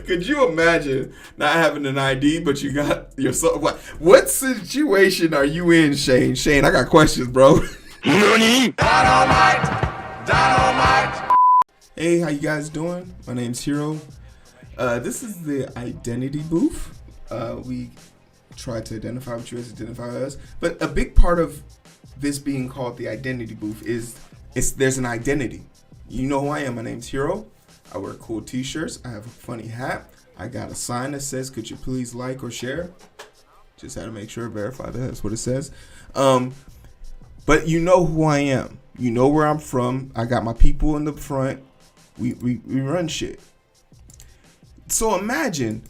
Could you imagine not having an ID, but you got your what situation are you in, Shane? Shane, I got questions, bro. Dynamite! Hey, how you guys doing? My name's Heero. This is the identity booth. We try to identify what you guys identify as, but a big part of this being called the identity booth is there's an identity. You know who I am. My name's Heero. I wear cool t-shirts. I have a funny hat. I got a sign that says, could you please like or share? Just had to make sure, verify that that's what it says. But you know who I am. You know where I'm from. I got my people in the front. We run shit. So imagine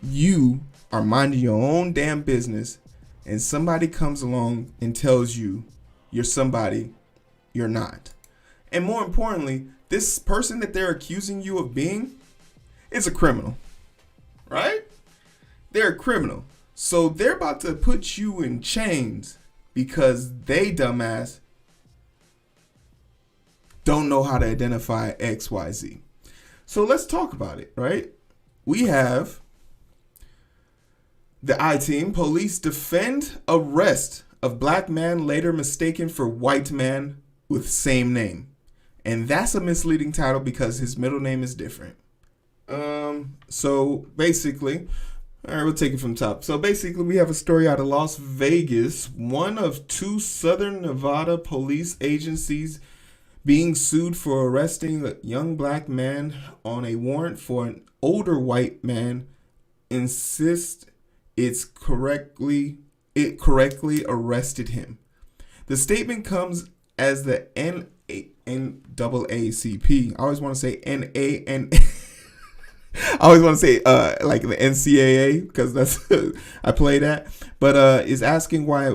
you are minding your own damn business and somebody comes along and tells you you're somebody you're not. And more importantly, this person that they're accusing you of being is a criminal, right? They're a criminal. So they're about to put you in chains because they, dumbass, don't know how to identify XYZ. So let's talk about it, right? We have the I-Team. Police defend arrest of black man later mistaken for white man with same name. And that's a misleading title because his middle name is different. So basically, all right, we'll take it from top. So basically, we have a story out of Las Vegas. One of two Southern Nevada police agencies being sued for arresting a young black man on a warrant for an older white man insists it correctly arrested him. The statement comes as the NAACP. I always want to say NAN. I always want to say like the NCAA because that's I play that. But is asking why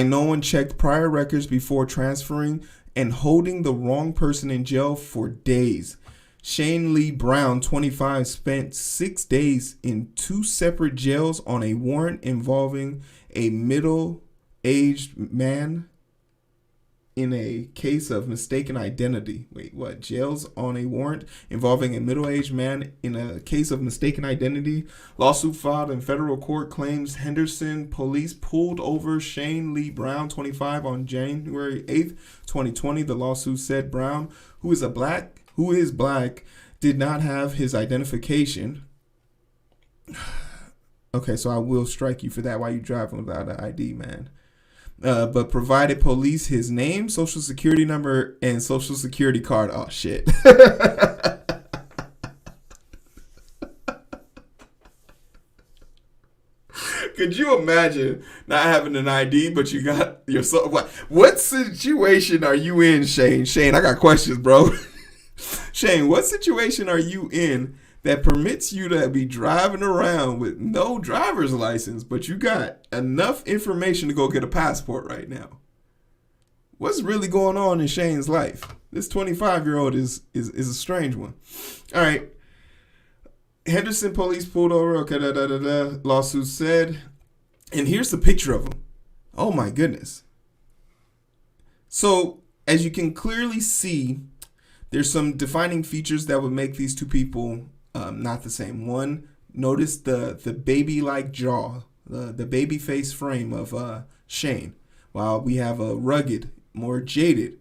no one checked prior records before transferring and holding the wrong person in jail for days. Shane Lee Brown, 25, spent 6 days in two separate jails on a warrant involving a middle-aged man in a case of mistaken identity. Wait, what? Jails on a warrant involving a middle-aged man in a case of mistaken identity. Lawsuit filed in federal court claims Henderson police pulled over Shane Lee Brown, 25, on January 8th, 2020. The lawsuit said Brown, who is black, did not have his identification. Okay, so I will strike you for that while you're driving without an ID, man. But provided police his name, social security number, and social security card. Oh, shit. Could you imagine not having an ID, but you got your... What situation are you in, Shane? Shane, I got questions, bro. Shane, what situation are you in that permits you to be driving around with no driver's license, but you got enough information to go get a passport right now? What's really going on in Shane's life? This 25-year-old is a strange one. All right. Henderson police pulled over. Okay, lawsuit said. And here's the picture of him. Oh, my goodness. So, as you can clearly see, there's some defining features that would make these two people not the same. One, notice the baby-like jaw, the baby face frame of Shane, while we have a rugged, more jaded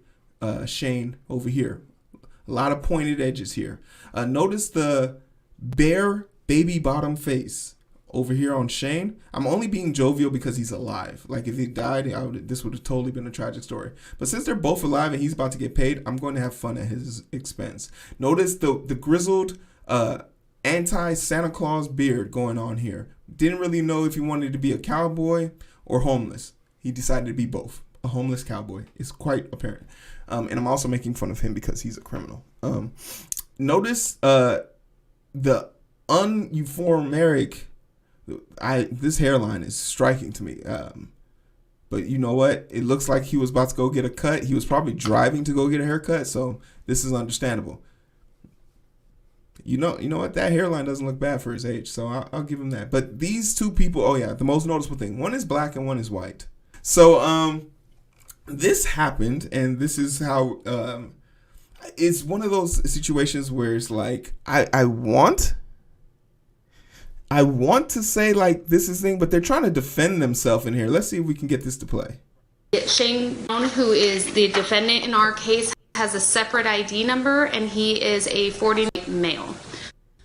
Shane over here. A lot of pointed edges here. Notice the bare baby bottom face over here on Shane. I'm only being jovial because he's alive. Like if he died, this would have totally been a tragic story. But since they're both alive and he's about to get paid, I'm going to have fun at his expense. Notice the grizzled anti-Santa Claus beard going on here. Didn't really know if he wanted to be a cowboy or homeless. He decided to be both. A homeless cowboy. It's quite apparent. And I'm also making fun of him because he's a criminal. Notice the uneuphoric... this hairline is striking to me. But you know what? It looks like he was about to go get a cut. He was probably driving to go get a haircut, so this is understandable. You know what? That hairline doesn't look bad for his age, so I'll give him that. But these two people, oh yeah, the most noticeable thing. One is black and one is white. So this happened, and this is how it's one of those situations where it's like I want I want to say like this is thing, but they're trying to defend themselves in here. Let's see if we can get this to play. Shane Brown, who is the defendant in our case, has a separate ID number, and he is a 40 male.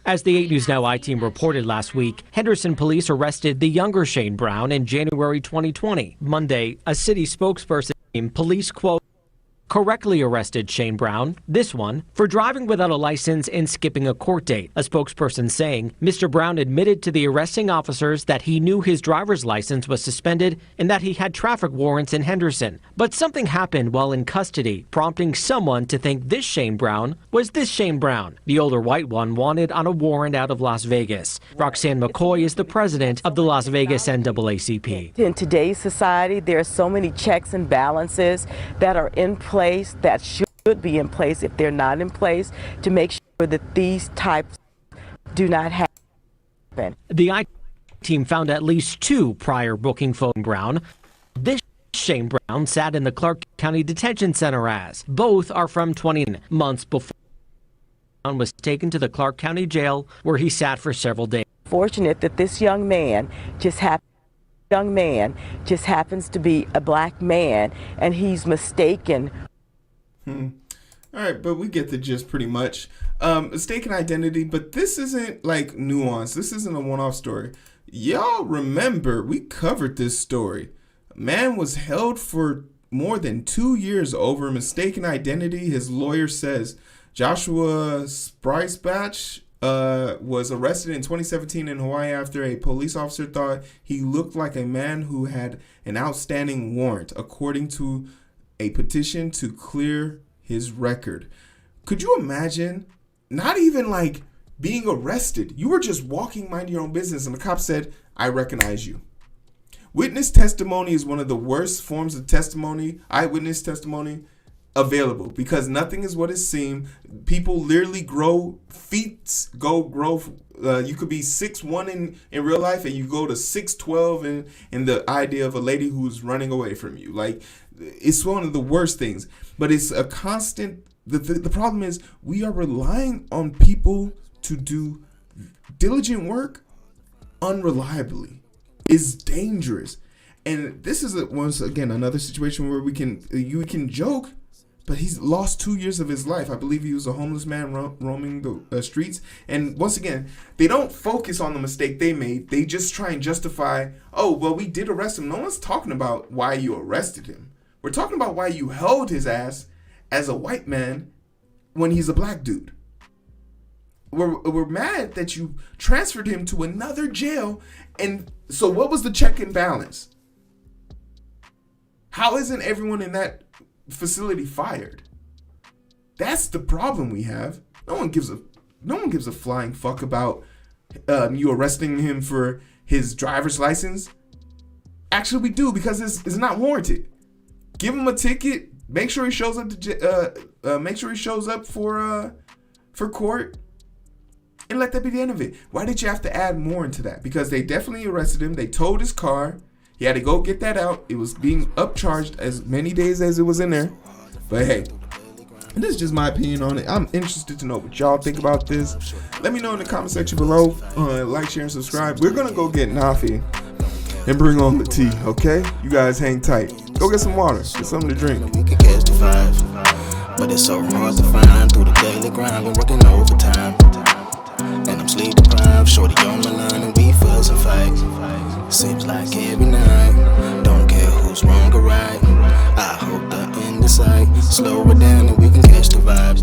As the 8 News Now I-Team reported last week, Henderson police arrested the younger Shane Brown in January 2020. Monday, a city spokesperson named police, quote, correctly arrested Shane Brown, this one, for driving without a license and skipping a court date. A spokesperson saying Mr. Brown admitted to the arresting officers that he knew his driver's license was suspended and that he had traffic warrants in Henderson. But something happened while in custody, prompting someone to think this Shane Brown was this Shane Brown, the older white one wanted on a warrant out of Las Vegas. Roxanne McCoy is the president of the Las Vegas NAACP. In today's society, there are so many checks and balances that are in place that should be in place if they're not in place to make sure that these types do not happen. The I-Team found at least 2 prior booking phone Brown. This Shane Brown sat in the Clark County Detention Center as. Both are from 20 months before Brown was taken to the Clark County Jail where he sat for several days. Fortunate that this young man just happens to be a black man, and he's mistaken. All right, but we get the gist pretty much. Mistaken identity, but this isn't like nuance. This isn't a one-off story. Y'all remember we covered this story. A man was held for more than 2 years over mistaken identity. His lawyer says Joshua Spreisbach was arrested in 2017 in Hawaii after a police officer thought he looked like a man who had an outstanding warrant, according to a petition to clear his record. Could you imagine not even like being arrested? You were just walking, minding your own business, and the cop said, I recognize you. Witness testimony is one of the worst forms of testimony, eyewitness testimony, available, because nothing is what it seems. People literally grow, feet grow. You could be 6'1" in real life, and you go to 6'12" in the idea of a lady who's running away from you. Like, it's one of the worst things, but it's a constant. The problem is we are relying on people to do diligent work unreliably. Is dangerous, and this is once again another situation where you can joke. But he's lost 2 years of his life. I believe he was a homeless man roaming the streets. And once again, they don't focus on the mistake they made. They just try and justify, oh, well, we did arrest him. No one's talking about why you arrested him. We're talking about why you held his ass as a white man when he's a black dude. We're mad that you transferred him to another jail. And so what was the check and balance? How isn't everyone in that facility fired? That's the problem we have. No one gives a flying fuck about you arresting him for his driver's license. Actually, we do, because it's not warranted. Give him a ticket. Make sure he shows up for court, and let that be the end of it. Why did you have to add more into that? Because they definitely arrested him. They towed his car. He had to go get that out. It was being upcharged as many days as it was in there. But hey, this is just my opinion on it. I'm interested to know what y'all think about this. Let me know in the comment section below. Like, share, and subscribe. We're going to go get Nafi and bring on the tea, okay? You guys hang tight. Go get some water. Get something to drink. We can catch the vibes, but it's so hard to find through the daily grind. We're working overtime, and I'm sleep deprived. Shorty on my line, and we fuss and fight. Seems like every night, don't care who's wrong or right. I hope the end is sight. Slow it down and we can catch the vibes.